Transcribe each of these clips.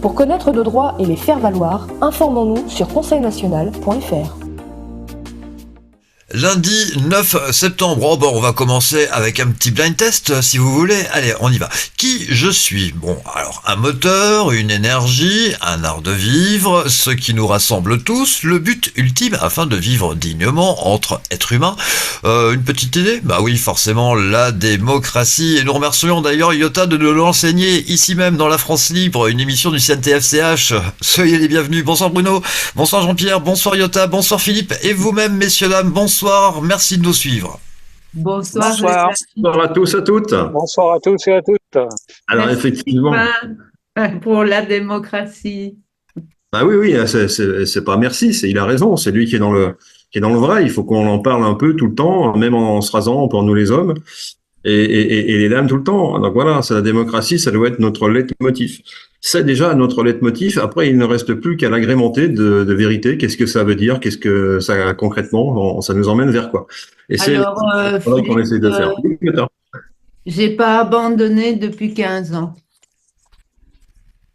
Pour connaître nos droits et les faire valoir, informons-nous sur conseilnational.fr. Lundi 9 septembre, on va commencer avec un petit blind test si vous voulez. Allez, on y va. Qui je suis? Bon, alors un moteur, une énergie, un art de vivre, ce qui nous rassemble tous, le but ultime afin de vivre dignement entre êtres humains. Une petite idée? Bah oui, forcément la démocratie. Et nous remercions d'ailleurs Iota de nous l'enseigner ici même dans la France Libre, une émission du CNTFCH. Soyez les bienvenus. Bonsoir Bruno, bonsoir Jean-Pierre, bonsoir Iota, bonsoir Philippe et vous-même messieurs dames, bonsoir. Merci de nous suivre. Bonsoir. Bonsoir à tous et à toutes. Bonsoir à tous et à toutes. Alors merci effectivement, pour la démocratie. bah oui, c'est pas merci, il a raison, c'est lui qui est dans le vrai. Il faut qu'on en parle un peu tout le temps, même en se rasant pour nous les hommes et les dames tout le temps. Donc voilà, c'est la démocratie, ça doit être notre leitmotiv. C'est déjà notre leitmotiv. Après, il ne reste plus qu'à l'agrémenter de vérité. Qu'est-ce que ça veut dire? Qu'est-ce que ça concrètement? Ça nous emmène vers quoi? Et c'est ce qu'on essaie de faire. J'ai pas abandonné depuis 15 ans.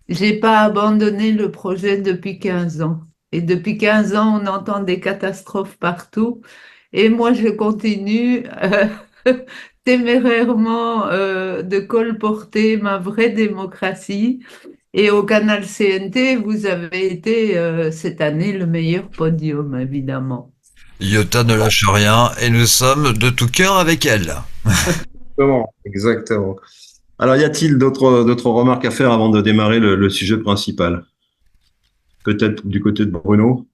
J'ai pas abandonné le projet depuis 15 ans. Et depuis 15 ans, on entend des catastrophes partout. Et moi, je continue témérairement de colporter ma vraie démocratie. Et au canal CNT, vous avez été cette année le meilleur podium, évidemment. Iota ne lâche rien et nous sommes de tout cœur avec elle. Exactement. Alors, y a-t-il d'autres remarques à faire avant de démarrer le sujet principal? Peut-être du côté de Bruno?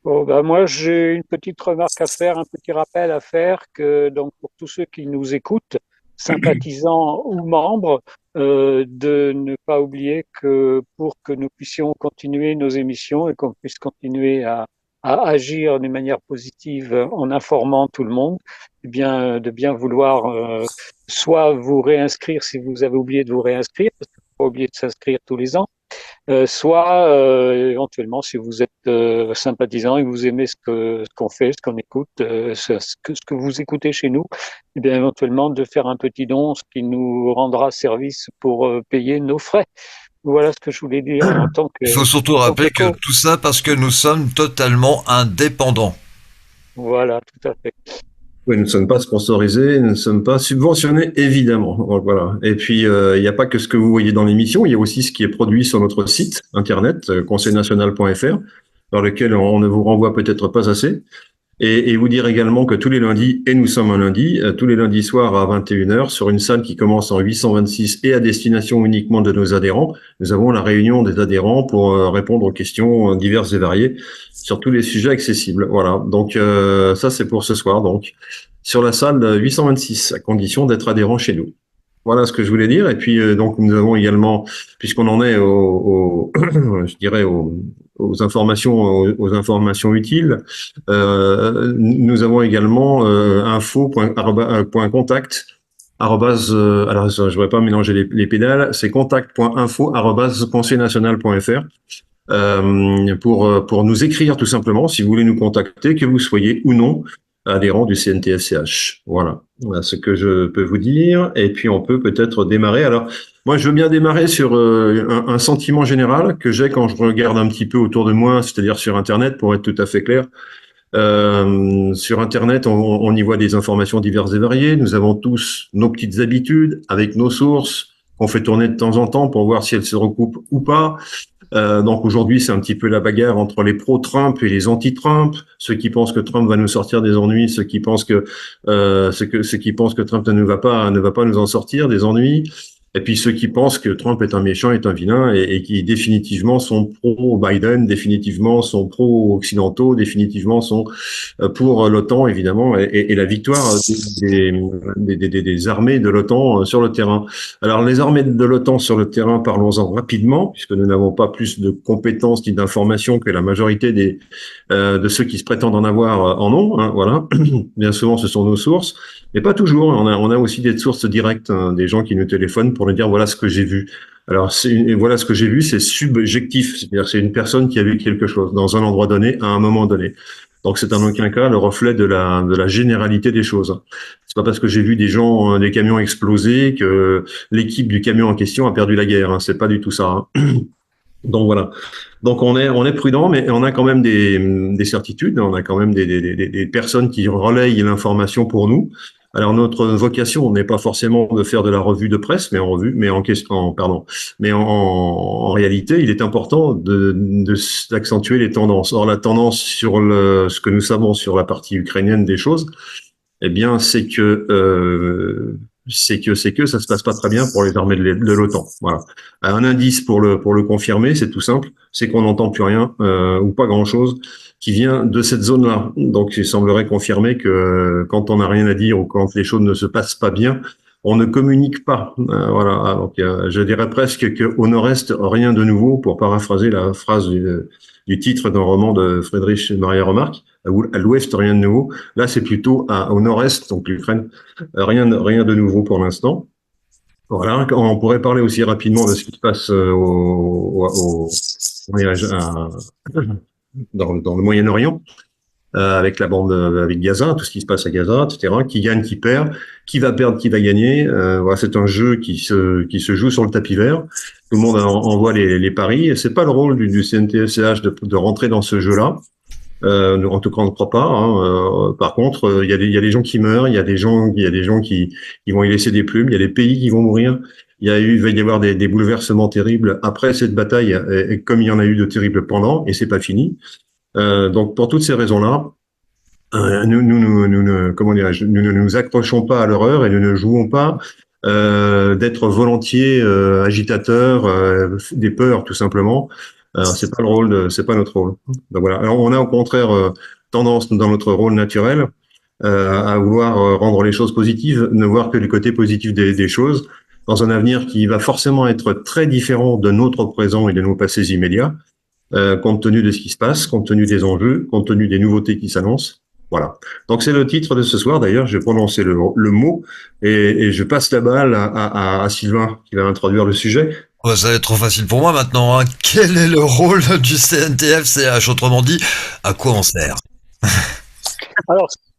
Moi, j'ai une petite remarque à faire, un petit rappel à faire que donc pour tous ceux qui nous écoutent, sympathisants ou membres, de ne pas oublier que pour que nous puissions continuer nos émissions et qu'on puisse continuer à agir d'une manière positive en informant tout le monde, eh bien, de bien vouloir soit vous réinscrire si vous avez oublié de vous réinscrire, parce qu'il ne faut pas oublier de s'inscrire tous les ans, soit éventuellement si vous êtes sympathisant et que vous aimez ce qu'on fait, ce qu'on écoute, ce que vous écoutez chez nous, et bien éventuellement de faire un petit don, ce qui nous rendra service pour payer nos frais. Voilà ce que je voulais dire en tant que... Il faut surtout rappeler que tout ça parce que nous sommes totalement indépendants. Voilà, tout à fait. Oui, nous ne sommes pas sponsorisés, nous ne sommes pas subventionnés, évidemment. Donc, voilà. Et puis, il n'y a pas que ce que vous voyez dans l'émission, il y a aussi ce qui est produit sur notre site internet, conseilnational.fr, dans lequel on ne vous renvoie peut-être pas assez. Et vous dire également que tous les lundis, et nous sommes un lundi, tous les lundis soirs à 21h, sur une salle qui commence en 826 et à destination uniquement de nos adhérents, nous avons la réunion des adhérents pour répondre aux questions diverses et variées sur tous les sujets accessibles. Voilà, donc ça c'est pour ce soir, donc sur la salle 826, à condition d'être adhérent chez nous. Voilà ce que je voulais dire. Et puis donc nous avons également, puisqu'on en est je dirais aux informations utiles, nous avons également info.contact. Alors je ne voudrais pas mélanger les pédales. C'est contact.info@conseilnational.fr. Pour nous écrire tout simplement, si vous voulez nous contacter, que vous soyez ou non adhérent du CNTFCH. Voilà ce que je peux vous dire. Et puis on peut peut-être démarrer. Alors moi je veux bien démarrer sur un sentiment général que j'ai quand je regarde un petit peu autour de moi, c'est-à-dire sur Internet, pour être tout à fait clair. Sur Internet, on y voit des informations diverses et variées. Nous avons tous nos petites habitudes avec nos sources qu'on fait tourner de temps en temps pour voir si elles se recoupent ou pas. Donc aujourd'hui, c'est un petit peu la bagarre entre les pro-Trump et les anti-Trump, ceux qui pensent que Trump va nous sortir des ennuis, ceux qui pensent que Trump ne va pas nous en sortir des ennuis. Et puis ceux qui pensent que Trump est un méchant, est un vilain, et qui définitivement sont pro-Biden, définitivement sont pro-occidentaux, définitivement sont pour l'OTAN, évidemment, et la victoire des armées de l'OTAN sur le terrain. Alors les armées de l'OTAN sur le terrain, parlons-en rapidement, puisque nous n'avons pas plus de compétences ni d'informations que la majorité de ceux qui se prétendent en avoir en ont. Hein, voilà. Bien souvent, ce sont nos sources. Mais pas toujours. On a aussi des sources directes, hein, des gens qui nous téléphonent pour nous dire voilà ce que j'ai vu. Alors voilà ce que j'ai vu, c'est subjectif, c'est-à-dire c'est une personne qui a vu quelque chose dans un endroit donné à un moment donné. Donc c'est en aucun cas le reflet de la généralité des choses. C'est pas parce que j'ai vu des camions exploser que l'équipe du camion en question a perdu la guerre. Hein. C'est pas du tout ça. Hein. Donc voilà. Donc on est prudent, mais on a quand même des certitudes. On a quand même des personnes qui relayent l'information pour nous. Alors notre vocation n'est pas forcément de faire de la revue de presse, mais en revue, mais en question, pardon, mais en réalité, il est important d'accentuer les tendances. Or la tendance sur ce que nous savons sur la partie ukrainienne des choses, eh bien, c'est que ça se passe pas très bien pour les armées de l'OTAN. Voilà. Un indice pour le confirmer, c'est tout simple, c'est qu'on n'entend plus rien ou pas grand-chose qui vient de cette zone-là. Donc, il semblerait confirmer que quand on n'a rien à dire ou quand les choses ne se passent pas bien, on ne communique pas. Voilà. Donc, je dirais presque qu'au nord-est, rien de nouveau, pour paraphraser la phrase du titre d'un roman de Friedrich Maria Remarque. À l'ouest, rien de nouveau. Là, c'est plutôt au nord-est, donc l'Ukraine, rien de nouveau pour l'instant. Voilà, on pourrait parler aussi rapidement de ce qui se passe dans le Moyen-Orient, avec la bande, avec Gaza, tout ce qui se passe à Gaza, etc. Qui gagne, qui perd, qui va perdre, qui va gagner. Voilà, c'est un jeu qui se joue sur le tapis vert. Tout le monde envoie les paris. Et c'est pas le rôle du CNTFCH de rentrer dans ce jeu-là. En tout cas, on ne croit pas. Hein. Par contre, il y a des gens qui meurent, il y a des gens qui vont y laisser des plumes, il y a des pays qui vont mourir. Il va y avoir des bouleversements terribles après cette bataille, et comme il y en a eu de terribles pendant, et c'est pas fini. Donc, pour toutes ces raisons-là, comment dirais-je, nous ne nous accrochons pas à l'horreur et nous ne jouons pas d'être volontiers agitateurs des peurs, tout simplement. C'est pas c'est pas notre rôle. Donc voilà. Alors on a au contraire tendance dans notre rôle naturel à vouloir rendre les choses positives, ne voir que les côtés positifs des choses, dans un avenir qui va forcément être très différent de notre présent et de nos passés immédiats, compte tenu de ce qui se passe, compte tenu des enjeux, compte tenu des nouveautés qui s'annoncent. Voilà. Donc c'est le titre de ce soir. D'ailleurs, j'ai prononcé le mot et je passe la balle à Sylvain qui va introduire le sujet. Oh, ça va être trop facile pour moi maintenant. Hein. Quel est le rôle du CNTF-CH? Autrement dit, à quoi on sert?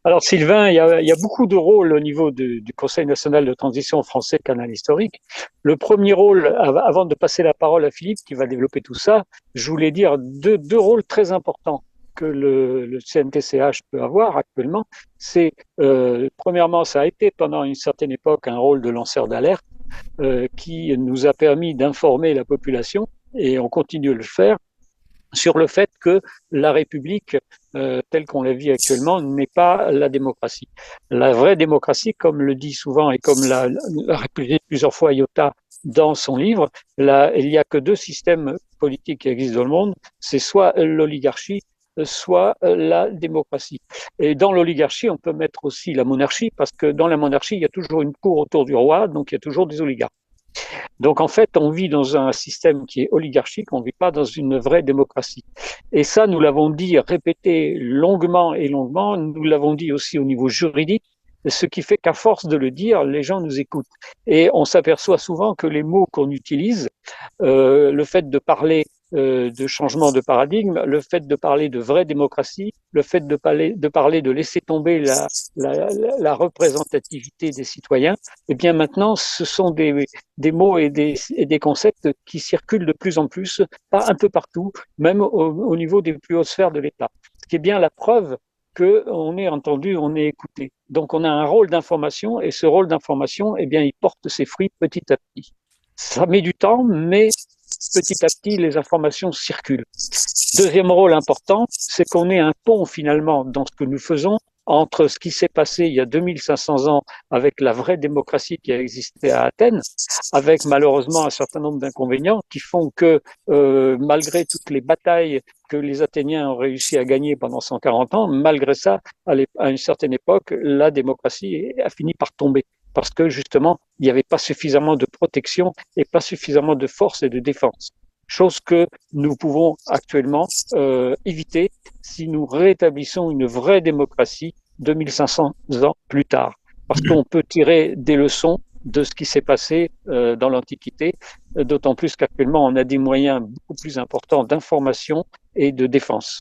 Alors Sylvain, il y a beaucoup de rôles au niveau du Conseil national de transition français Canal historique. Le premier rôle, avant de passer la parole à Philippe qui va développer tout ça, je voulais dire deux rôles très importants que le CNTCH peut avoir actuellement. C'est premièrement, ça a été pendant une certaine époque un rôle de lanceur d'alerte qui nous a permis d'informer la population, et on continue de le faire, sur le fait que la République, telle qu'on la vit actuellement, n'est pas la démocratie. La vraie démocratie, comme le dit souvent et comme l'a répété plusieurs fois Iota dans son livre, il n'y a que deux systèmes politiques qui existent dans le monde, c'est soit l'oligarchie, soit la démocratie. Et dans l'oligarchie, on peut mettre aussi la monarchie, parce que dans la monarchie, il y a toujours une cour autour du roi, donc il y a toujours des oligarques. Donc en fait, on vit dans un système qui est oligarchique, on ne vit pas dans une vraie démocratie. Et ça, nous l'avons dit, répété longuement et longuement, nous l'avons dit aussi au niveau juridique, ce qui fait qu'à force de le dire, les gens nous écoutent. Et on s'aperçoit souvent que les mots qu'on utilise, le fait de parler de changement de paradigme, le fait de parler de vraie démocratie, le fait de parler de laisser tomber la représentativité des citoyens, eh bien maintenant, ce sont des mots et des concepts qui circulent de plus en plus, pas un peu partout, même au niveau des plus hautes sphères de l'État. Ce qui est bien la preuve qu'on est entendu, on est écouté. Donc on a un rôle d'information, et ce rôle d'information, eh bien, il porte ses fruits petit à petit. Ça met du temps, mais petit à petit, les informations circulent. Deuxième rôle important, c'est qu'on est un pont finalement dans ce que nous faisons entre ce qui s'est passé il y a 2500 ans avec la vraie démocratie qui a existé à Athènes, avec malheureusement un certain nombre d'inconvénients qui font que malgré toutes les batailles que les Athéniens ont réussi à gagner pendant 140 ans, malgré ça, à une certaine époque, la démocratie a fini par tomber. Parce que justement, il n'y avait pas suffisamment de protection et pas suffisamment de force et de défense. Chose que nous pouvons actuellement éviter si nous rétablissons une vraie démocratie 2500 ans plus tard. Parce qu'on peut tirer des leçons de ce qui s'est passé dans l'Antiquité, d'autant plus qu'actuellement on a des moyens beaucoup plus importants d'information et de défense.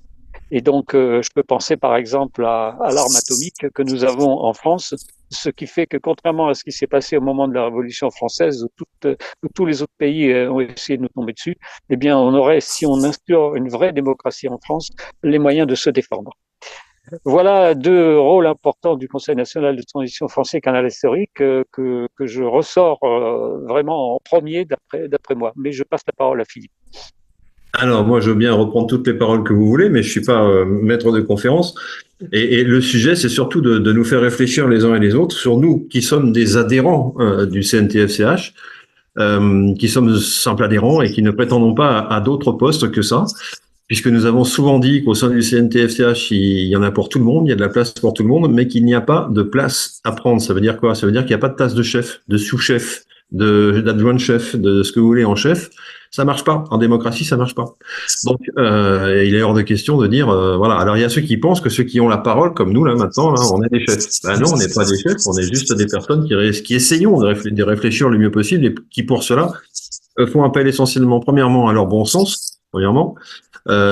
Et donc, je peux penser par exemple à l'arme atomique que nous avons en France, ce qui fait que contrairement à ce qui s'est passé au moment de la Révolution française, où tous les autres pays ont essayé de nous tomber dessus, eh bien, on aurait, si on instaure une vraie démocratie en France, les moyens de se défendre. Voilà deux rôles importants du Conseil national de transition français canal historique que je ressors vraiment en premier d'après moi. Mais je passe la parole à Philippe. Alors, moi, je veux bien reprendre toutes les paroles que vous voulez, mais je suis pas maître de conférence. Et le sujet, c'est surtout de nous faire réfléchir les uns et les autres sur nous qui sommes des adhérents du CNTFCH, qui sommes simples adhérents et qui ne prétendons pas à d'autres postes que ça, puisque nous avons souvent dit qu'au sein du CNTFCH, il y en a pour tout le monde, il y a de la place pour tout le monde, mais qu'il n'y a pas de place à prendre. Ça veut dire quoi? Ça veut dire qu'il n'y a pas de place de chef, de sous-chef, d'adjoint de chef, de ce que vous voulez en chef. Ça marche pas. En démocratie, ça marche pas. Donc, il est hors de question de dire, voilà. Alors, il y a ceux qui pensent que ceux qui ont la parole, comme nous, là, maintenant, là, on est des chefs. Ben non, on n'est pas des chefs, on est juste des personnes qui essayons de réfléchir le mieux possible et qui, pour cela, font appel essentiellement, premièrement, à leur bon sens, premièrement,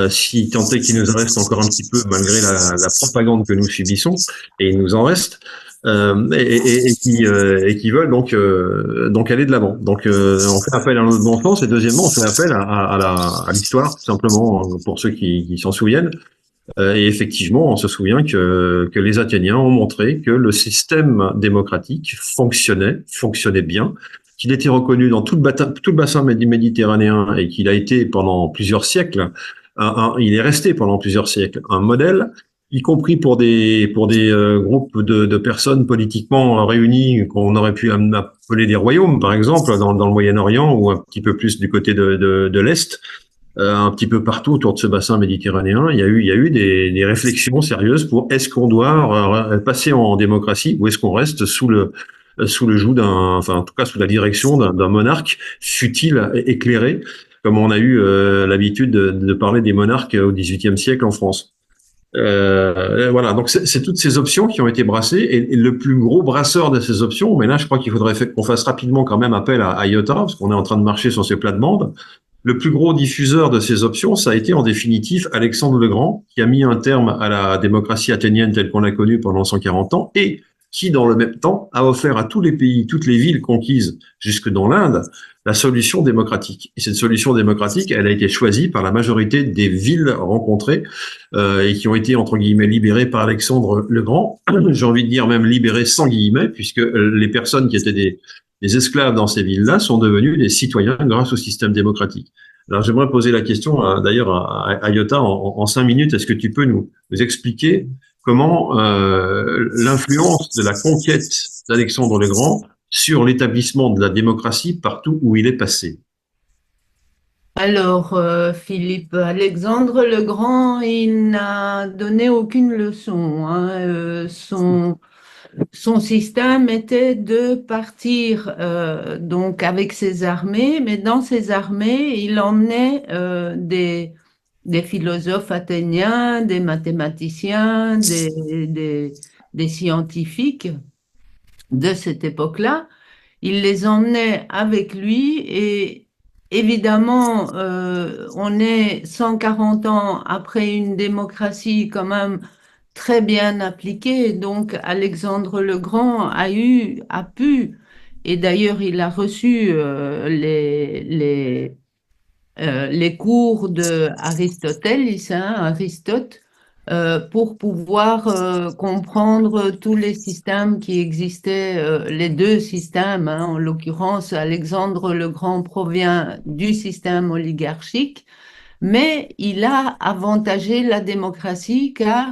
si tant est qu'il nous en reste encore un petit peu, malgré la propagande que nous subissons, et il nous en reste, et qui veulent donc aller de l'avant. Donc on fait appel à notre bon sens et deuxièmement on fait appel à l'histoire tout simplement pour ceux qui s'en souviennent. Et effectivement on se souvient que les Athéniens ont montré que le système démocratique fonctionnait bien, qu'il était reconnu dans tout le bassin méditerranéen et qu'il a été pendant plusieurs siècles, il est resté pendant plusieurs siècles un modèle, y compris pour des groupes de personnes politiquement réunies qu'on aurait pu appeler des royaumes, par exemple, dans le Moyen-Orient ou un petit peu plus du côté de l'Est, un petit peu partout autour de ce bassin méditerranéen. Il y a eu des réflexions sérieuses pour est-ce qu'on doit passer en démocratie ou est-ce qu'on reste sous le joug en tout cas sous la direction d'un monarque, fût-il éclairé, comme on a eu l'habitude de parler des monarques au XVIIIe siècle en France. Voilà, donc c'est toutes ces options qui ont été brassées et le plus gros brasseur de ces options, mais là je crois qu'il faudrait qu'on fasse rapidement quand même appel à IOTA parce qu'on est en train de marcher sur ces plates-bandes. Le plus gros diffuseur de ces options, ça a été en définitive Alexandre le Grand, qui a mis un terme à la démocratie athénienne telle qu'on l'a connue pendant 140 ans et qui, dans le même temps, a offert à tous les pays, toutes les villes conquises jusque dans l'Inde, la solution démocratique. Et cette solution démocratique, elle a été choisie par la majorité des villes rencontrées et qui ont été, entre guillemets, libérées par Alexandre le Grand. J'ai envie de dire même libérées sans guillemets, puisque les personnes qui étaient des esclaves dans ces villes-là sont devenus des citoyens grâce au système démocratique. Alors, j'aimerais poser la question, d'ailleurs, à Iota en 5 minutes. Est-ce que tu peux nous expliquer comment l'influence de la conquête d'Alexandre le Grand sur l'établissement de la démocratie partout où il est passé? Alors, Philippe, Alexandre le Grand, il n'a donné aucune leçon, hein. Son système était de partir donc avec ses armées, mais dans ses armées, il emmenait des philosophes athéniens, des mathématiciens, des scientifiques de cette époque-là. Il les emmenait avec lui et évidemment, on est 140 ans après une démocratie quand même très bien appliquée. Donc, Alexandre le Grand a pu, et d'ailleurs, il a reçu les cours de Aristote, pour pouvoir comprendre tous les systèmes qui existaient, les deux systèmes, hein. En l'occurrence, Alexandre le Grand provient du système oligarchique, mais il a avantagé la démocratie car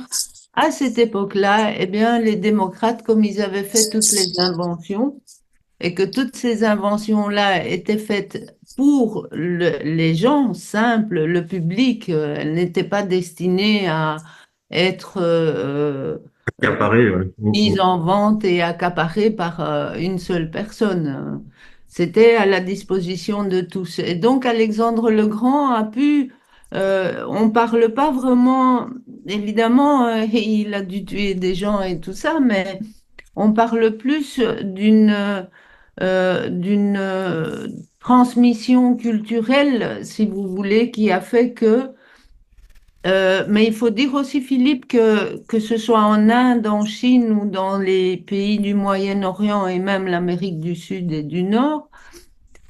à cette époque-là, eh bien, les démocrates, comme ils avaient fait toutes les inventions, et que toutes ces inventions-là étaient faites pour les gens simples, le public, elles n'étaient pas destinées à être Accaparé, ouais. mises en vente et accaparées par une seule personne. C'était à la disposition de tous. Et donc Alexandre le Grand a pu, on parle pas vraiment, évidemment, il a dû tuer des gens et tout ça, mais on parle plus d'une transmission culturelle, si vous voulez, qui a fait que Mais il faut dire aussi, Philippe, que ce soit en Inde, en Chine ou dans les pays du Moyen-Orient et même l'Amérique du Sud et du Nord,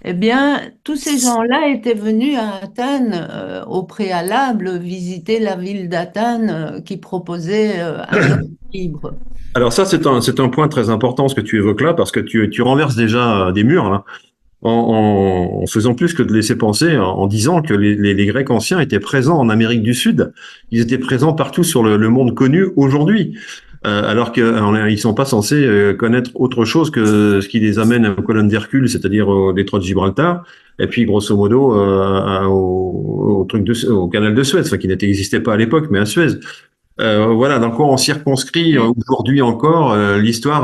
eh bien, tous ces gens-là étaient venus à Athènes au préalable visiter la ville d'Athènes qui proposait un monde libre. Alors ça, c'est un point très important ce que tu évoques là, parce que tu renverses déjà des murs là, en faisant plus que de laisser penser, en disant que les Grecs anciens étaient présents en Amérique du Sud. Ils étaient présents partout sur le monde connu aujourd'hui. Alors qu'ils sont pas censés connaître autre chose que ce qui les amène aux colonnes d'Hercule, c'est-à-dire au détroit de Gibraltar, et puis grosso modo au truc au canal de Suez, enfin qui n'existait pas à l'époque, mais à Suez. Voilà, dans quoi on circonscrit aujourd'hui encore l'histoire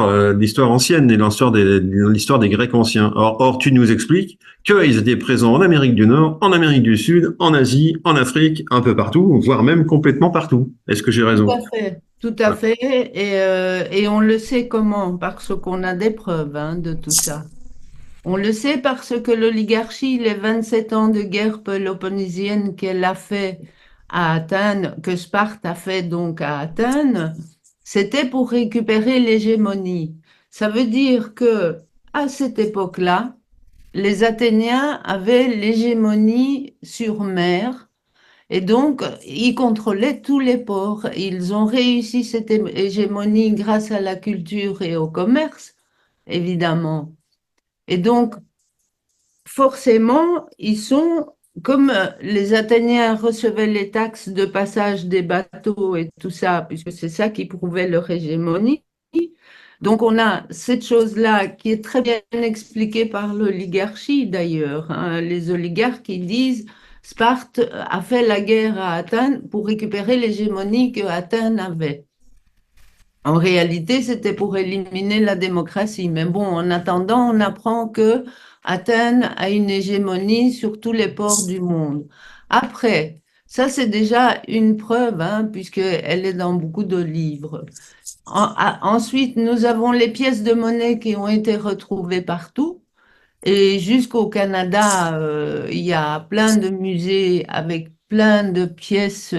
ancienne et l'histoire des Grecs anciens. Or, tu nous expliques qu'ils étaient présents en Amérique du Nord, en Amérique du Sud, en Asie, en Afrique, un peu partout, voire même complètement partout. Est-ce que j'ai Tout raison? à fait, tout à fait. Et on le sait comment? Parce qu'on a des preuves hein, de tout ça. On le sait parce que l'oligarchie, les 27 ans de guerre péloponnésienne qu'elle a fait à Athènes, que Sparte a fait donc à Athènes, c'était pour récupérer l'hégémonie. Ça veut dire que à cette époque-là, les Athéniens avaient l'hégémonie sur mer et donc ils contrôlaient tous les ports. Ils ont réussi cette hégémonie grâce à la culture et au commerce, évidemment. Et donc, forcément, ils sont, comme les Athéniens recevaient les taxes de passage des bateaux et tout ça, puisque c'est ça qui prouvait leur hégémonie. Donc, on a cette chose-là qui est très bien expliquée par l'oligarchie d'ailleurs, hein. Les oligarques qui disent Sparte a fait la guerre à Athènes pour récupérer l'hégémonie que Athènes avait. En réalité, c'était pour éliminer la démocratie. Mais bon, en attendant, on apprend que Athènes a une hégémonie sur tous les ports du monde. Après, ça c'est déjà une preuve, hein, puisqu'elle est dans beaucoup de livres. Ensuite, nous avons les pièces de monnaie qui ont été retrouvées partout. Et jusqu'au Canada, il y a plein de musées avec plein de pièces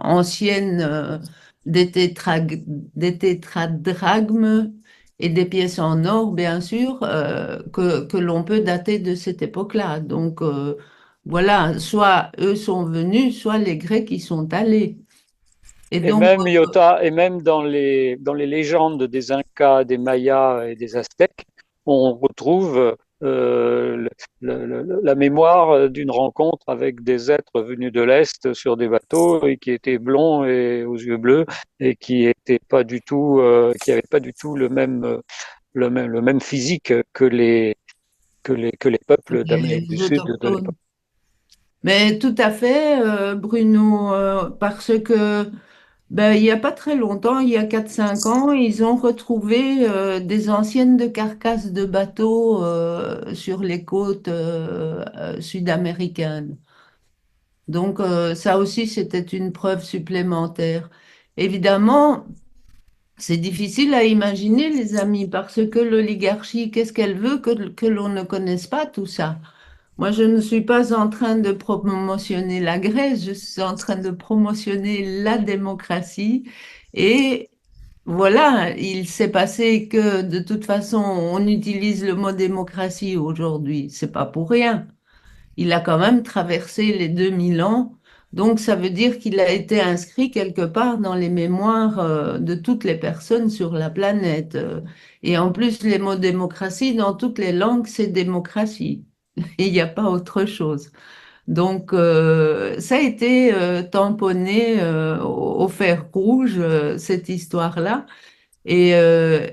anciennes, des tétradrachmes et des pièces en or, bien sûr, que l'on peut dater de cette époque-là. Donc, voilà, soit eux sont venus, soit les Grecs y sont allés. Et Et donc, même Iota, et même dans les légendes des Incas, des Mayas et des Aztèques, on retrouve la mémoire d'une rencontre avec des êtres venus de l'Est sur des bateaux et qui étaient blonds et aux yeux bleus et qui étaient pas du tout, qui n'avaient pas du tout le même physique que les peuples d'Amérique du les Sud de autochtones. l'époque. Mais tout à fait, Bruno, parce que ben, il n'y a pas très longtemps, il y a 4 5 ans, ils ont retrouvé des anciennes de carcasses de bateaux sur les côtes sud-américaines. Donc ça aussi, c'était une preuve supplémentaire. Évidemment, c'est difficile à imaginer, les amis, parce que l'oligarchie, qu'est-ce qu'elle veut que l'on ne connaisse pas tout ça? Moi, je ne suis pas en train de promotionner la Grèce, je suis en train de promotionner la démocratie. Et voilà, il s'est passé que de toute façon, on utilise le mot démocratie aujourd'hui. C'est pas pour rien. Il a quand même traversé les 2000 ans. Donc, ça veut dire qu'il a été inscrit quelque part dans les mémoires de toutes les personnes sur la planète. Et en plus, les mots démocratie, dans toutes les langues, c'est démocratie. Il n'y a pas autre chose. Donc, ça a été tamponné au fer rouge, cette histoire-là. Et, euh,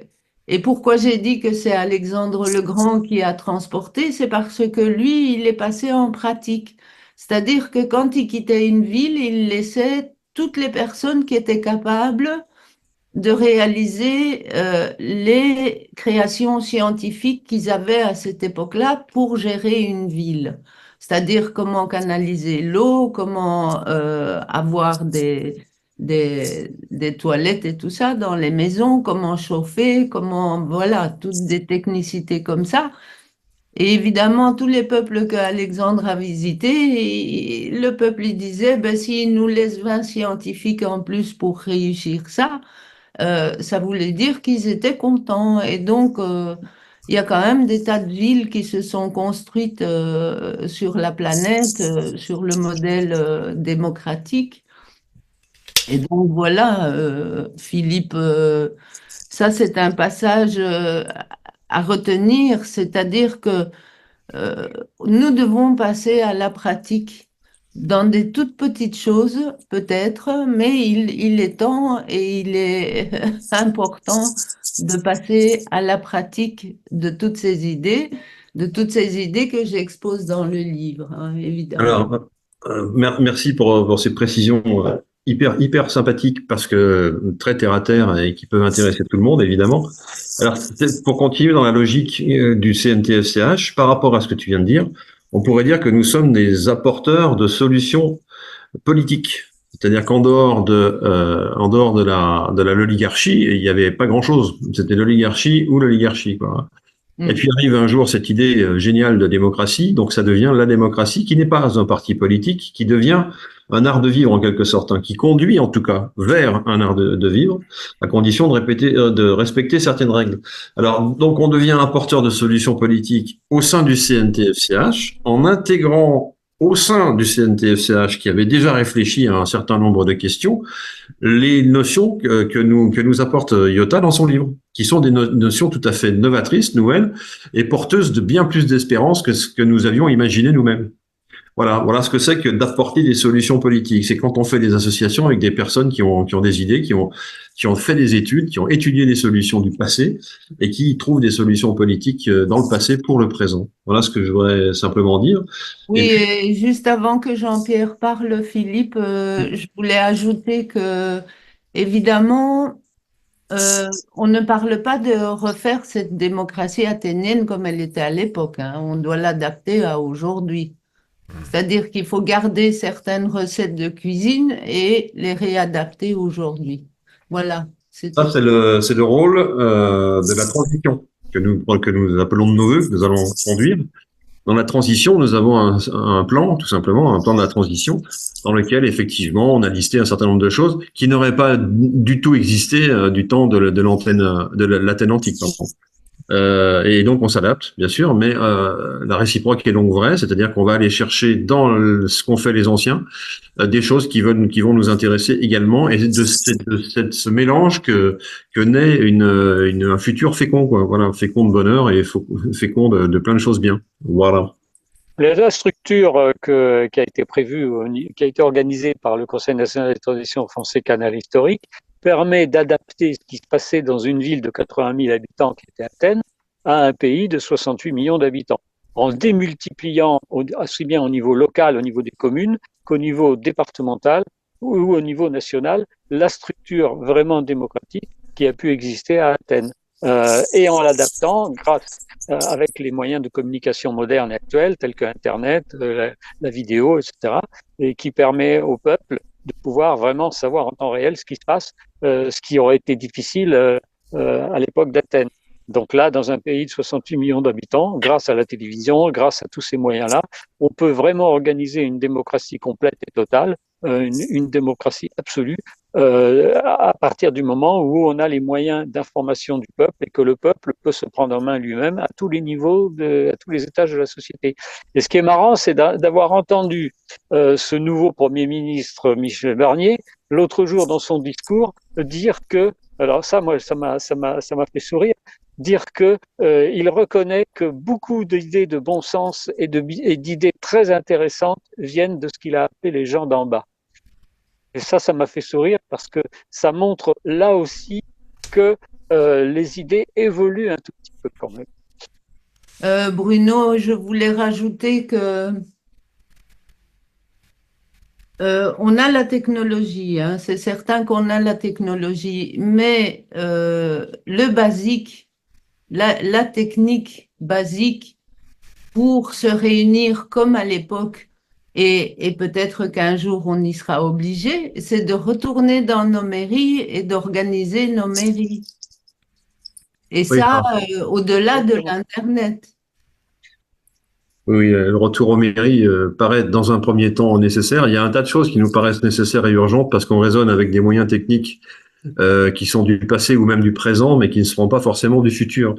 et pourquoi j'ai dit que c'est Alexandre le Grand qui a transporté, c'est parce que lui, il est passé en pratique. C'est-à-dire que quand il quittait une ville, il laissait toutes les personnes qui étaient capables de réaliser les créations scientifiques qu'ils avaient à cette époque-là pour gérer une ville. C'est-à-dire comment canaliser l'eau, comment avoir des toilettes et tout ça dans les maisons, comment chauffer, comment, voilà, toutes des technicités comme ça. Et évidemment, tous les peuples qu'Alexandre a visités, le peuple il disait, ben, s'il nous laisse 20 scientifiques en plus pour réussir ça, ça voulait dire qu'ils étaient contents. Et donc, il y a quand même des tas de villes qui se sont construites sur la planète, sur le modèle démocratique. Et donc, voilà, Philippe, ça c'est un passage à retenir, c'est-à-dire que euh, nous devons passer à la pratique dans des toutes petites choses, peut-être, mais il est temps et il est important de passer à la pratique de toutes ces idées que j'expose dans le livre, hein, évidemment. Alors, merci pour ces précisions hyper sympathiques parce que très terre à terre et qui peuvent intéresser tout le monde, évidemment. Alors, pour continuer dans la logique du CNTFCH, par rapport à ce que tu viens de dire, on pourrait dire que nous sommes des apporteurs de solutions politiques. C'est-à-dire en dehors de l'oligarchie, il n'y avait pas grand-chose. C'était l'oligarchie ou l'oligarchie, quoi. Et puis arrive un jour cette idée géniale de démocratie, donc ça devient la démocratie, qui n'est pas un parti politique, qui devient un art de vivre en quelque sorte, hein, qui conduit en tout cas vers un art de vivre, à condition de respecter certaines règles. Alors donc on devient un porteur de solutions politiques au sein du CNTFCH, en intégrant au sein du CNTFCH, qui avait déjà réfléchi à un certain nombre de questions, les notions que nous apporte Iota dans son livre, qui sont des notions tout à fait novatrices, nouvelles, et porteuses de bien plus d'espérance que ce que nous avions imaginé nous-mêmes. Voilà ce que c'est que d'apporter des solutions politiques. C'est quand on fait des associations avec des personnes qui ont des idées, qui ont fait des études, qui ont étudié des solutions du passé et qui trouvent des solutions politiques dans le passé pour le présent. Voilà ce que je voudrais simplement dire. Oui, Et puis, et juste avant que Jean-Pierre parle, Philippe, je voulais ajouter que, évidemment, on ne parle pas de refaire cette démocratie athénienne comme elle était à l'époque, hein. On doit l'adapter à aujourd'hui. C'est-à-dire qu'il faut garder certaines recettes de cuisine et les réadapter aujourd'hui. Voilà, c'est ça, tout. c'est le rôle de la transition que nous appelons de nos voeux, que nous allons conduire. Dans la transition, nous avons un plan, tout simplement, un plan de la transition, dans lequel, effectivement, on a listé un certain nombre de choses qui n'auraient pas du tout existé du temps de l'Athènes antique. Pardon. Et donc, on s'adapte, bien sûr, mais la réciproque est donc vraie, c'est-à-dire qu'on va aller chercher dans ce qu'ont fait les anciens des choses qui vont nous intéresser également, et ce mélange que naît un futur fécond, quoi. Voilà, fécond de bonheur et fécond de plein de choses bien. Voilà. La structure qui a été prévue, qui a été organisée par le Conseil national des traditions français Canal historique, permet d'adapter ce qui se passait dans une ville de 80 000 habitants qui était Athènes à un pays de 68 millions d'habitants, en démultipliant aussi bien au niveau local, au niveau des communes, qu'au niveau départemental ou au niveau national, la structure vraiment démocratique qui a pu exister à Athènes. Et en l'adaptant, avec les moyens de communication modernes et actuels, tels que Internet, la vidéo, etc., et qui permet au peuple de pouvoir vraiment savoir en temps réel ce qui se passe, ce qui aurait été difficile à l'époque d'Athènes. Donc là, dans un pays de 68 millions d'habitants, grâce à la télévision, grâce à tous ces moyens-là, on peut vraiment organiser une démocratie complète et totale, une démocratie absolue, à partir du moment où on a les moyens d'information du peuple et que le peuple peut se prendre en main lui-même à tous les niveaux, à tous les étages de la société. Et ce qui est marrant, c'est d'avoir entendu ce nouveau Premier ministre Michel Barnier, l'autre jour dans son discours, dire que, alors ça, moi, ça m'a fait sourire, dire que il reconnaît que beaucoup d'idées de bon sens et d'idées très intéressantes viennent de ce qu'il a appelé les gens d'en bas. Et ça m'a fait sourire parce que ça montre là aussi que les idées évoluent un tout petit peu quand même. Bruno, je voulais rajouter que on a la technologie, hein, c'est certain qu'on a la technologie, mais le basique, la technique basique pour se réunir comme à l'époque, et peut-être qu'un jour on y sera obligé, c'est de retourner dans nos mairies et d'organiser nos mairies. Et Oui, ça, au-delà de l'Internet. Oui, le retour aux mairies paraît dans un premier temps nécessaire. Il y a un tas de choses qui nous paraissent nécessaires et urgentes parce qu'on raisonne avec des moyens techniques qui sont du passé ou même du présent, mais qui ne seront pas forcément du futur.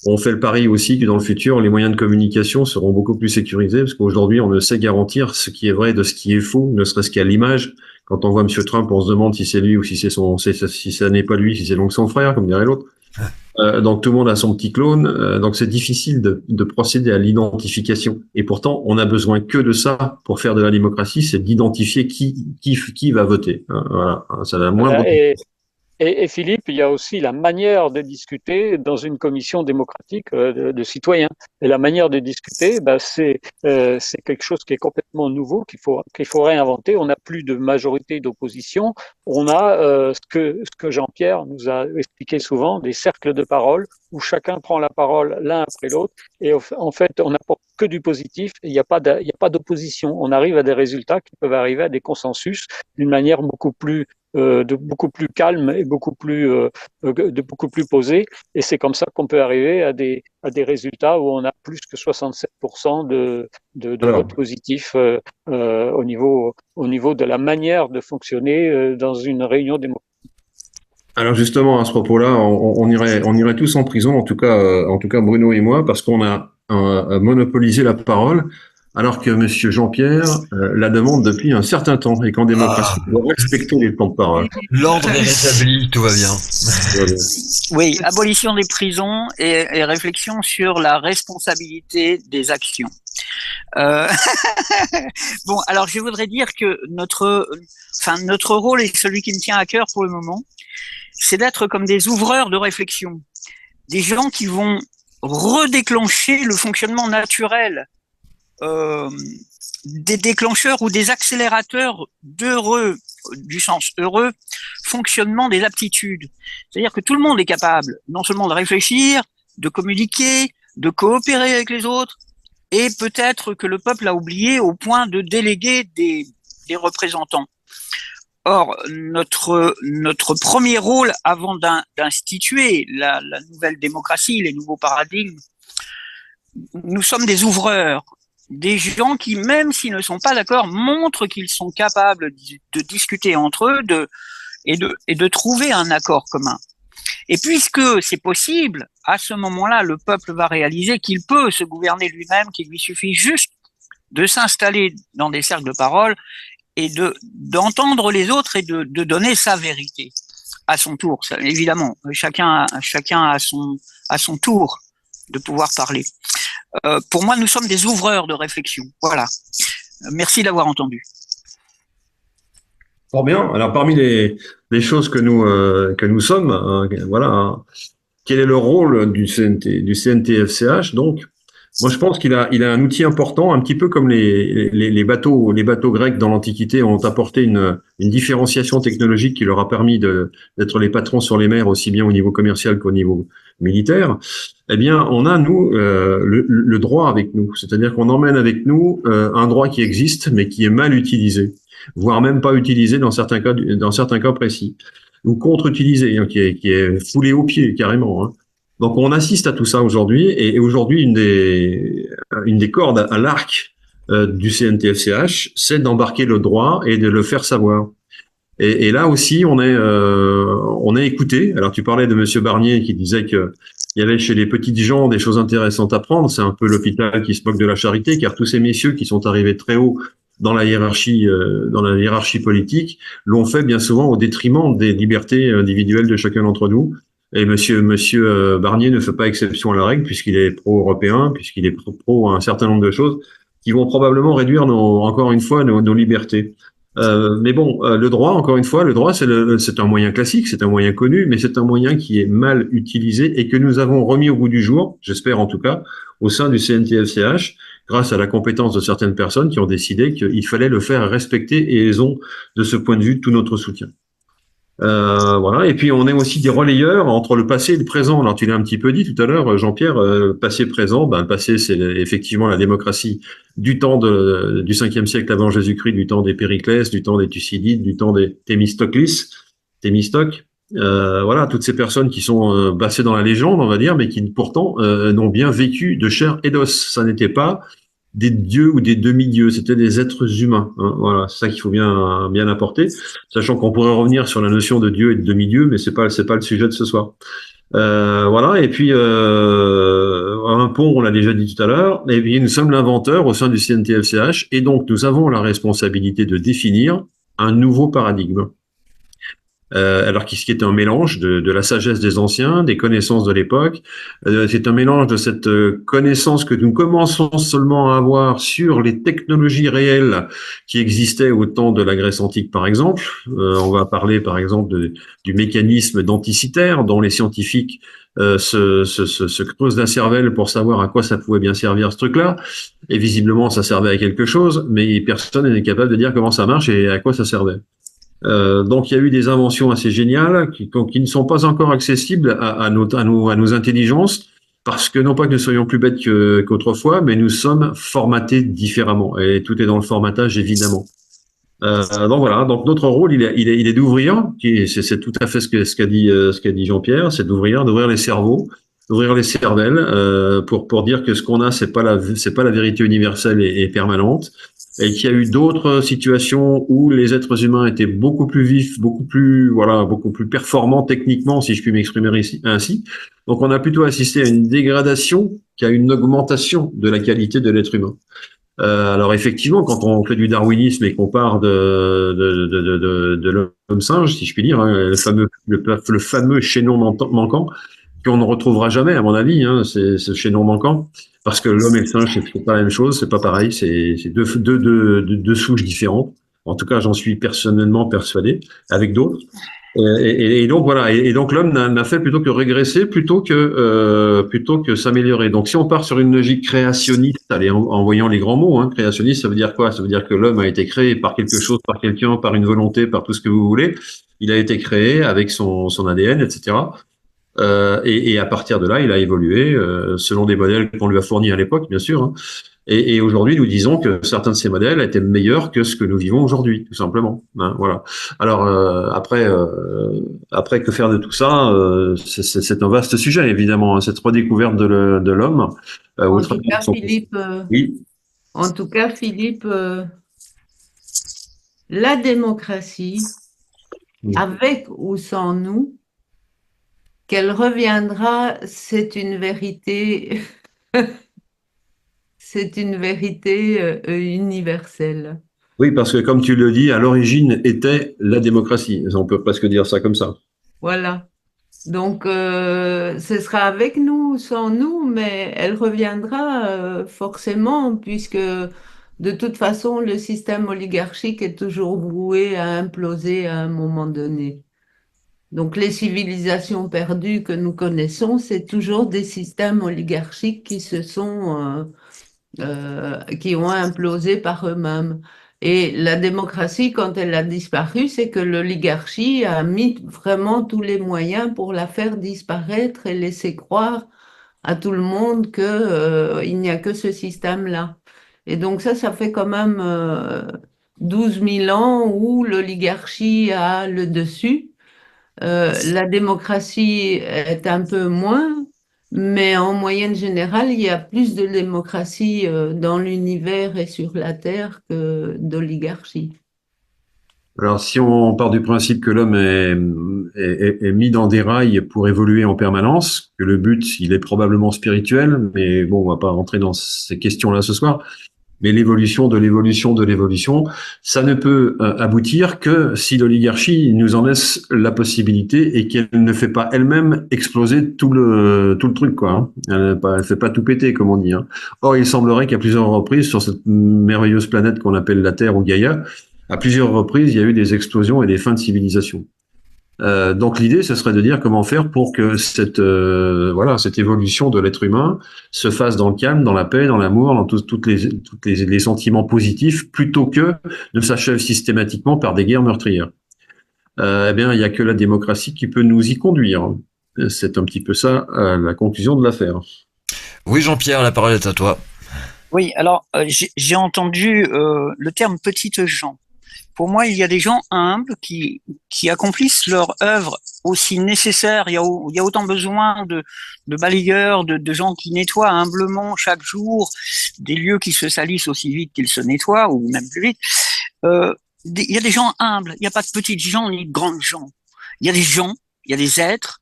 On fait le pari aussi que dans le futur, les moyens de communication seront beaucoup plus sécurisés, parce qu'aujourd'hui, on ne sait garantir ce qui est vrai de ce qui est faux, ne serait-ce qu'à l'image. Quand on voit M. Trump, on se demande si c'est lui ou si c'est si ça n'est pas lui, si c'est donc son frère, comme dirait l'autre. Donc tout le monde a son petit clone, donc c'est difficile de procéder à l'identification. Et pourtant, on a besoin que de ça pour faire de la démocratie, c'est d'identifier qui va voter. Voilà, ça a la moindre. Et Philippe, il y a aussi la manière de discuter dans une commission démocratique de citoyens. Et la manière de discuter, c'est quelque chose qui est complètement nouveau, qu'il faut réinventer. On n'a plus de majorité d'opposition. On a ce que Jean-Pierre nous a expliqué souvent, des cercles de parole où chacun prend la parole l'un après l'autre. Et en fait, on n'apporte que du positif. Et il n'y a pas d'opposition. On arrive à des résultats qui peuvent arriver à des consensus d'une manière beaucoup plus calme et beaucoup plus posé. Et c'est comme ça qu'on peut arriver à des résultats où on a plus que 67% de votes positifs au niveau de la manière de fonctionner dans une réunion démocratique. Alors justement, à ce propos-là, on irait tous en prison, en tout cas Bruno et moi, parce qu'on a monopolisé la parole, alors que Monsieur Jean-Pierre la demande depuis un certain temps, et qu'en démocratie, on doit respecter les temps de parole. L'ordre est rétabli, tout va bien. Oui, abolition des prisons et réflexion sur la responsabilité des actions. Bon, alors je voudrais dire que notre rôle est celui qui me tient à cœur pour le moment, c'est d'être comme des ouvreurs de réflexion, des gens qui vont redéclencher le fonctionnement naturel, des déclencheurs ou des accélérateurs du sens heureux, fonctionnement des aptitudes. C'est-à-dire que tout le monde est capable non seulement de réfléchir, de communiquer, de coopérer avec les autres, et peut-être que le peuple a oublié au point de déléguer des représentants. Or, notre premier rôle avant d'instituer la nouvelle démocratie, les nouveaux paradigmes, nous sommes des ouvreurs, des gens qui, même s'ils ne sont pas d'accord, montrent qu'ils sont capables de discuter entre eux et de trouver un accord commun. Et puisque c'est possible, à ce moment-là, le peuple va réaliser qu'il peut se gouverner lui-même, qu'il lui suffit juste de s'installer dans des cercles de parole et d'entendre les autres et de donner sa vérité à son tour. Ça, évidemment, chacun a son tour de pouvoir parler. Pour moi, nous sommes des ouvreurs de réflexion. Voilà. Merci d'avoir entendu. Fort bien. Alors, parmi les choses que nous sommes, voilà, quel est le rôle du CNTFCH, donc? Moi, je pense qu'il a un outil important, un petit peu comme les bateaux grecs dans l'Antiquité ont apporté une différenciation technologique qui leur a permis d'être les patrons sur les mers aussi bien au niveau commercial qu'au niveau militaire. Eh bien, on a nous le droit avec nous, c'est-à-dire qu'on emmène avec nous un droit qui existe mais qui est mal utilisé, voire même pas utilisé dans certains cas précis, ou contre-utilisé, hein, qui est foulé aux pieds carrément. Hein. Donc on assiste à tout ça aujourd'hui, et aujourd'hui une des cordes à l'arc du CNTFCH, c'est d'embarquer le droit et de le faire savoir. Et là aussi on est écouté. Alors tu parlais de Monsieur Barnier qui disait que il y avait chez les petites gens des choses intéressantes à prendre. C'est un peu l'hôpital qui se moque de la charité, car tous ces messieurs qui sont arrivés très haut dans la hiérarchie politique l'ont fait bien souvent au détriment des libertés individuelles de chacun d'entre nous. Et Monsieur Barnier ne fait pas exception à la règle puisqu'il est pro-européen, puisqu'il est pro un certain nombre de choses qui vont probablement réduire encore une fois nos libertés. Mais bon, le droit, encore une fois, le droit c'est un moyen classique, c'est un moyen connu, mais c'est un moyen qui est mal utilisé et que nous avons remis au goût du jour, j'espère en tout cas, au sein du CNTFCH, grâce à la compétence de certaines personnes qui ont décidé qu'il fallait le faire respecter, et elles ont, de ce point de vue, tout notre soutien. Voilà. Et puis on est aussi des relayeurs entre le passé et le présent. Alors tu l'as un petit peu dit tout à l'heure, Jean-Pierre, passé-présent. Le passé, c'est effectivement la démocratie du temps du 5e siècle avant Jésus-Christ, du temps des Périclès, du temps des Thucydides, du temps des Thémistocle. Voilà, toutes ces personnes qui sont passées dans la légende, on va dire, mais qui pourtant n'ont bien vécu de chair et d'os. Ça n'était pas des dieux ou des demi-dieux, c'était des êtres humains. Hein, voilà, c'est ça qu'il faut bien apporter, sachant qu'on pourrait revenir sur la notion de dieu et de demi-dieu, mais c'est pas le sujet de ce soir. Voilà, et puis un pont, on l'a déjà dit tout à l'heure, et puis nous sommes l'inventeur au sein du CNTFCH, et donc nous avons la responsabilité de définir un nouveau paradigme. Alors qui est un mélange de la sagesse des anciens, des connaissances de l'époque. C'est un mélange de cette connaissance que nous commençons seulement à avoir sur les technologies réelles qui existaient au temps de la Grèce antique, par exemple. On va parler, par exemple, du mécanisme denticitaire dont les scientifiques se creusent la cervelle pour savoir à quoi ça pouvait bien servir, ce truc-là. Et visiblement, ça servait à quelque chose, mais personne n'est capable de dire comment ça marche et à quoi ça servait. Donc il y a eu des inventions assez géniales qui ne sont pas encore accessibles à nos intelligences, parce que non pas que nous soyons plus bêtes qu'autrefois, mais nous sommes formatés différemment, et tout est dans le formatage évidemment. Donc voilà, donc notre rôle il est d'ouvrir, c'est tout à fait ce qu'a dit Jean-Pierre, c'est d'ouvrir les cerveaux, d'ouvrir les cervelles pour dire que ce qu'on a c'est pas la vérité universelle et permanente. Et qu'il y a eu d'autres situations où les êtres humains étaient beaucoup plus vifs, beaucoup plus performants techniquement, si je puis m'exprimer ainsi. Donc, on a plutôt assisté à une dégradation qu'à une augmentation de la qualité de l'être humain. Alors, effectivement, quand on fait du darwinisme et qu'on part de l'homme singe, si je puis dire, hein, le fameux chaînon manquant, qu'on ne retrouvera jamais, à mon avis, hein, c'est ce chaînon manquant. Parce que l'homme et le singe, c'est pas la même chose, c'est pas pareil, c'est deux souches différentes. En tout cas, j'en suis personnellement persuadé, avec d'autres. Et donc voilà. Et donc l'homme n'a fait plutôt que régresser, plutôt que s'améliorer. Donc si on part sur une logique créationniste, allez, en voyant les grands mots, hein, créationniste, ça veut dire quoi? Ça veut dire que l'homme a été créé par quelque chose, par quelqu'un, par une volonté, par tout ce que vous voulez. Il a été créé avec son ADN, etc. Et à partir de là, il a évolué selon des modèles qu'on lui a fournis à l'époque, bien sûr. Hein. Et aujourd'hui, nous disons que certains de ces modèles étaient meilleurs que ce que nous vivons aujourd'hui, tout simplement. Hein, voilà. Alors après, que faire de tout ça c'est un vaste sujet, évidemment. Hein, cette redécouverte de l'homme. Oui. En tout cas, Philippe, la démocratie, avec ou sans nous, qu'elle reviendra, c'est une vérité, c'est une vérité universelle. Oui, parce que comme tu le dis, à l'origine était la démocratie. On peut presque dire ça comme ça. Voilà. Donc, ce sera avec nous ou sans nous, mais elle reviendra forcément, puisque de toute façon, le système oligarchique est toujours voué à imploser à un moment donné. Donc, les civilisations perdues que nous connaissons, c'est toujours des systèmes oligarchiques qui ont implosé par eux-mêmes. Et la démocratie, quand elle a disparu, c'est que l'oligarchie a mis vraiment tous les moyens pour la faire disparaître et laisser croire à tout le monde qu'il n'y a que ce système-là. Et donc ça fait quand même 12 000 ans où l'oligarchie a le dessus. La démocratie est un peu moins, mais en moyenne générale, il y a plus de démocratie dans l'univers et sur la Terre que d'oligarchie. Alors, si on part du principe que l'homme est mis dans des rails pour évoluer en permanence, que le but, il est probablement spirituel, mais bon, on va pas rentrer dans ces questions-là ce soir. Mais l'évolution de l'évolution, ça ne peut aboutir que si l'oligarchie nous en laisse la possibilité et qu'elle ne fait pas elle-même exploser tout le truc, quoi. Hein. Elle fait pas tout péter, comme on dit. Hein. Or, il semblerait qu'à plusieurs reprises sur cette merveilleuse planète qu'on appelle la Terre ou Gaïa, à plusieurs reprises, il y a eu des explosions et des fins de civilisation. Donc l'idée, ce serait de dire comment faire pour que cette évolution de l'être humain se fasse dans le calme, dans la paix, dans l'amour, dans tous les sentiments positifs, plutôt que ne s'achève systématiquement par des guerres meurtrières. Eh bien, il n'y a que la démocratie qui peut nous y conduire. C'est un petit peu ça la conclusion de l'affaire. Oui, Jean-Pierre, la parole est à toi. Oui, alors j'ai entendu le terme petite gens. Pour moi, il y a des gens humbles qui accomplissent leur œuvre aussi nécessaire. Il y a autant besoin de balayeurs, de gens qui nettoient humblement chaque jour des lieux qui se salissent aussi vite qu'ils se nettoient, ou même plus vite. Il y a des gens humbles. Il n'y a pas de petites gens ni de grandes gens. Il y a des gens, il y a des êtres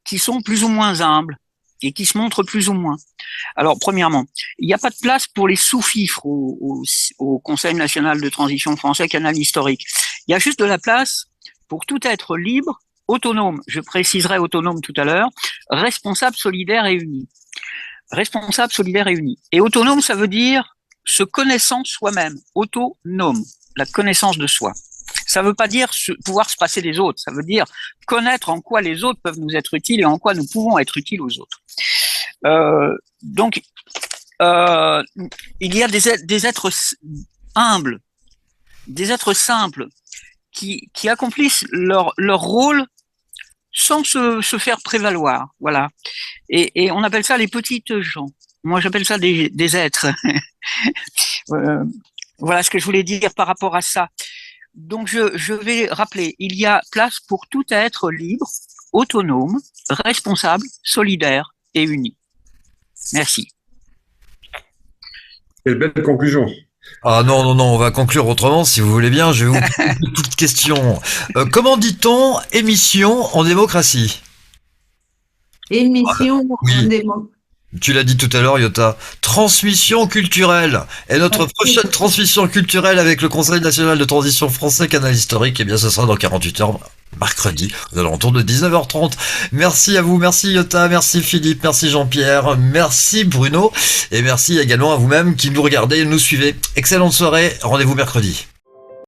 qui sont plus ou moins humbles et qui se montrent plus ou moins. Alors, premièrement, il n'y a pas de place pour les sous-fifres au Conseil national de transition français Canal historique. Il y a juste de la place pour tout être libre, autonome, je préciserai autonome tout à l'heure, responsable, solidaire et uni. Responsable, solidaire et uni. Et autonome, ça veut dire se connaissant soi-même, autonome, la connaissance de soi. Ça ne veut pas dire pouvoir se passer des autres, ça veut dire connaître en quoi les autres peuvent nous être utiles et en quoi nous pouvons être utiles aux autres. Donc, il y a des êtres humbles, des êtres simples qui accomplissent leur rôle sans se faire prévaloir, voilà. Et on appelle ça les petites gens. Moi, j'appelle ça des êtres. Voilà ce que je voulais dire par rapport à ça. Donc, je vais rappeler, il y a place pour tout être libre, autonome, responsable, solidaire et uni. Merci. Quelle belle conclusion. Ah non, on va conclure autrement si vous voulez bien. Je vais vous poser une petite question. Comment dit-on émission en démocratie? Émission Oui. en démocratie. Tu l'as dit tout à l'heure, Yota. Transmission culturelle. Et notre prochaine transmission culturelle avec le Conseil national de transition français Canal historique, eh bien, ce sera dans 48 heures, mercredi, aux alentours de 19h30. Merci à vous, merci Yota, merci Philippe, merci Jean-Pierre, merci Bruno, et merci également à vous-même qui nous regardez et nous suivez. Excellente soirée, rendez-vous mercredi.